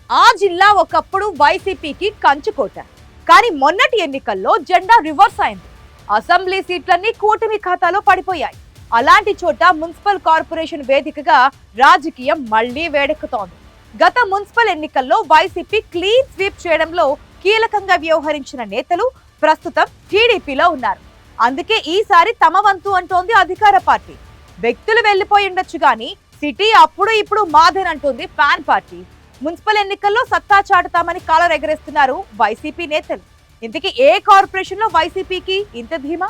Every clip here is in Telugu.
ఆ జిల్లా ఒకప్పుడు వైసీపీకి కంచుకోట. కానీ మొన్నటి ఎన్నికల్లో జెండా రివర్స్ అయింది. అసెంబ్లీ సీట్లన్నీ కూటమి ఖాతాలో పడిపోయాయి. అలాంటి చోట మున్సిపల్ కార్పొరేషన్ వేదికగా రాజకీయం మళ్లీ వేడెక్కుతోంది. గత మున్సిపల్ ఎన్నికల్లో వైసీపీ క్లీన్ స్వీప్ చేయడంలో కీలకంగా వ్యవహరించిన నేతలు ప్రస్తుతం టీడీపీలో ఉన్నారు. అందుకే ఈసారి తమ వంతు అంటోంది అధికార పార్టీ. వ్యక్తులు వెళ్లిపోయి ఉండొచ్చు గానీ సిటీ అప్పుడు ఇప్పుడు మాదేనంటోంది ఫ్యాన్ పార్టీ. మున్సిపల్ ఎన్నికల్లో సత్తా చాటుతామని కాలర్ ఎగరేస్తున్నారు వైసీపీ నేతలు. ఇంతకీ ఏ కార్పొరేషన్ లో వైసీపీకి ఇంత ధీమా?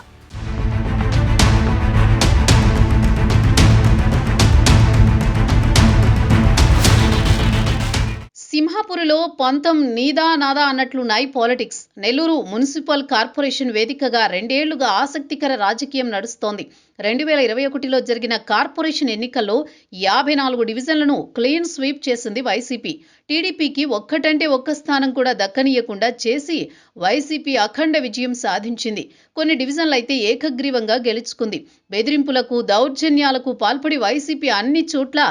సింహాపురిలో పంతం నీదా నాదా అన్నట్లున్నాయి పాలిటిక్స్. నెల్లూరు మున్సిపల్ కార్పొరేషన్ వేదికగా 2 ఏళ్లుగా ఆసక్తికర రాజకీయం నడుస్తోంది. 2021లో జరిగిన కార్పొరేషన్ ఎన్నికల్లో 54 డివిజన్లను క్లీన్ స్వీప్ చేసింది వైసీపీ. టీడీపీకి ఒక్కటంటే ఒక్క స్థానం కూడా దక్కనీయకుండా చేసి వైసీపీ అఖండ విజయం సాధించింది. కొన్ని డివిజన్లు అయితే ఏకగ్రీవంగా గెలుచుకుంది. బెదిరింపులకు, దౌర్జన్యాలకు పాల్పడి వైసీపీ అన్ని చోట్ల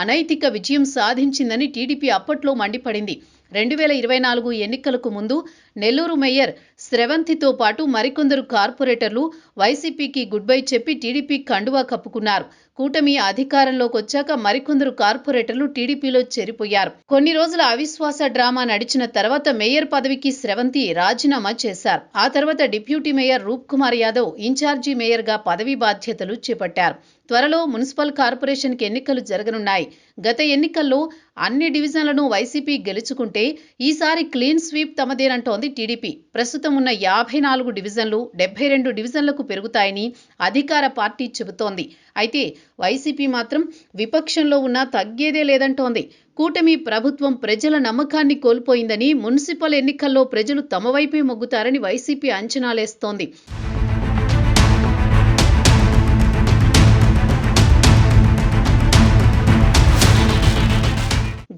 అనైతిక విజయం సాధించిందని టీడీపీ అప్పట్లో మండిపడింది. 2024 ఎన్నికలకు ముందు నెల్లూరు మేయర్ స్రవంతితో పాటు మరికొందరు కార్పొరేటర్లు వైసీపీకి గుడ్ బై చెప్పి టీడీపీ కండువా కప్పుకున్నారు. కూటమి అధికారంలోకి వచ్చాక మరికొందరు కార్పొరేటర్లు టీడీపీలో చేరిపోయారు. కొన్ని రోజుల అవిశ్వాస డ్రామా నడిచిన తర్వాత మేయర్ పదవికి స్రవంతి రాజీనామా చేశారు. ఆ తర్వాత డిప్యూటీ మేయర్ రూప్ కుమార్ యాదవ్ ఇన్ఛార్జి మేయర్గా పదవీ బాధ్యతలు చేపట్టారు. త్వరలో మున్సిపల్ కార్పొరేషన్కి ఎన్నికలు జరగనున్నాయి. గత ఎన్నికల్లో అన్ని డివిజన్లను వైసీపీ గెలుచుకుంటే ఈసారి క్లీన్ స్వీప్ తమదేనంటోంది టీడీపీ. ప్రస్తుతం ఉన్న 54 డివిజన్లు 72 డివిజన్లకు పెరుగుతాయని అధికార పార్టీ చెబుతోంది. అయితే వైసీపీ మాత్రం విపక్షంలో ఉన్నా తగ్గేదే లేదంటోంది. కూటమి ప్రభుత్వం ప్రజల నమ్మకాన్ని కోల్పోయిందని, మున్సిపల్ ఎన్నికల్లో ప్రజలు తమ వైపే మొగ్గుతారని వైసీపీ అంచనాలేస్తోంది.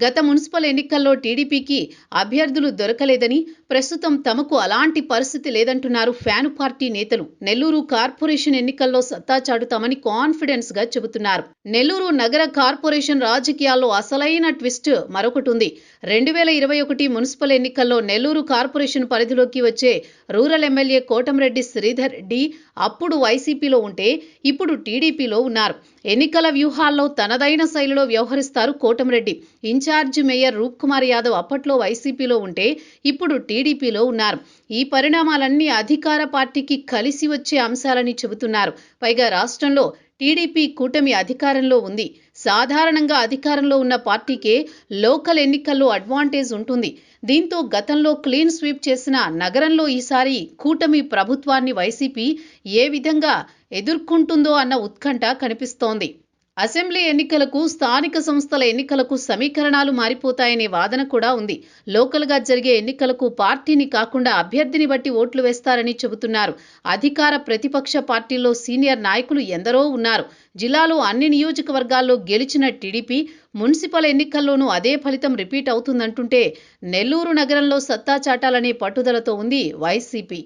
గత మున్సిపల్ ఎన్నికల్లో టీడీపీకి అభ్యర్థులు దొరకలేదని, ప్రస్తుతం తమకు అలాంటి పరిస్థితి లేదంటున్నారు ఫ్యాన్ పార్టీ నేతలు. నెల్లూరు కార్పొరేషన్ ఎన్నికల్లో సత్తా చాటుతామని కాన్ఫిడెన్స్ గా చెబుతున్నారు. నెల్లూరు నగర కార్పొరేషన్ రాజకీయాల్లో అసలైన ట్విస్ట్ మరొకటి ఉంది. 2021 మున్సిపల్ ఎన్నికల్లో నెల్లూరు కార్పొరేషన్ పరిధిలోకి వచ్చే రూరల్ ఎమ్మెల్యే కోటంరెడ్డి శ్రీధర్ రెడ్డి అప్పుడు వైసీపీలో ఉంటే ఇప్పుడు టీడీపీలో ఉన్నారు. ఎన్నికల వ్యూహాల్లో తనదైన శైలిలో వ్యవహరిస్తారు కోటంరెడ్డి. ఇన్ఛార్జి మేయర్ రూప్ కుమార్ యాదవ్ అప్పట్లో వైసీపీలో ఉంటే ఇప్పుడు టీడీపీలో ఉన్నారు. ఈ పరిణామాలన్నీ అధికార పార్టీకి కలిసి వచ్చే అంశాలని చెబుతున్నారు. పైగా రాష్ట్రంలో టీడీపీ కూటమి అధికారంలో ఉంది. సాధారణంగా అధికారంలో ఉన్న పార్టీకే లోకల్ ఎన్నికల్లో అడ్వాంటేజ్ ఉంటుంది. దీంతో గతంలో క్లీన్ స్వీప్ చేసిన నగరంలో ఈసారి కూటమి ప్రభుత్వాన్ని వైసీపీ ఏ విధంగా ఎదుర్కొంటుందో అన్న ఉత్కంఠ కనిపిస్తోంది. అసెంబ్లీ ఎన్నికలకు, స్థానిక సంస్థల ఎన్నికలకు సమీకరణాలు మారిపోతాయనే వాదన కూడా ఉంది. లోకల్గా జరిగే ఎన్నికలకు పార్టీని కాకుండా అభ్యర్థిని బట్టి ఓట్లు వేస్తారని చెబుతున్నారు. అధికార ప్రతిపక్ష పార్టీల్లో సీనియర్ నాయకులు ఎందరో ఉన్నారు. జిల్లాలో అన్ని నియోజకవర్గాల్లో గెలిచిన టీడీపీ మున్సిపల్ ఎన్నికల్లోనూ అదే ఫలితం రిపీట్ అవుతుందంటుంటే నెల్లూరు నగరంలో సత్తా చాటాలనే పట్టుదలతో ఉంది వైసీపీ.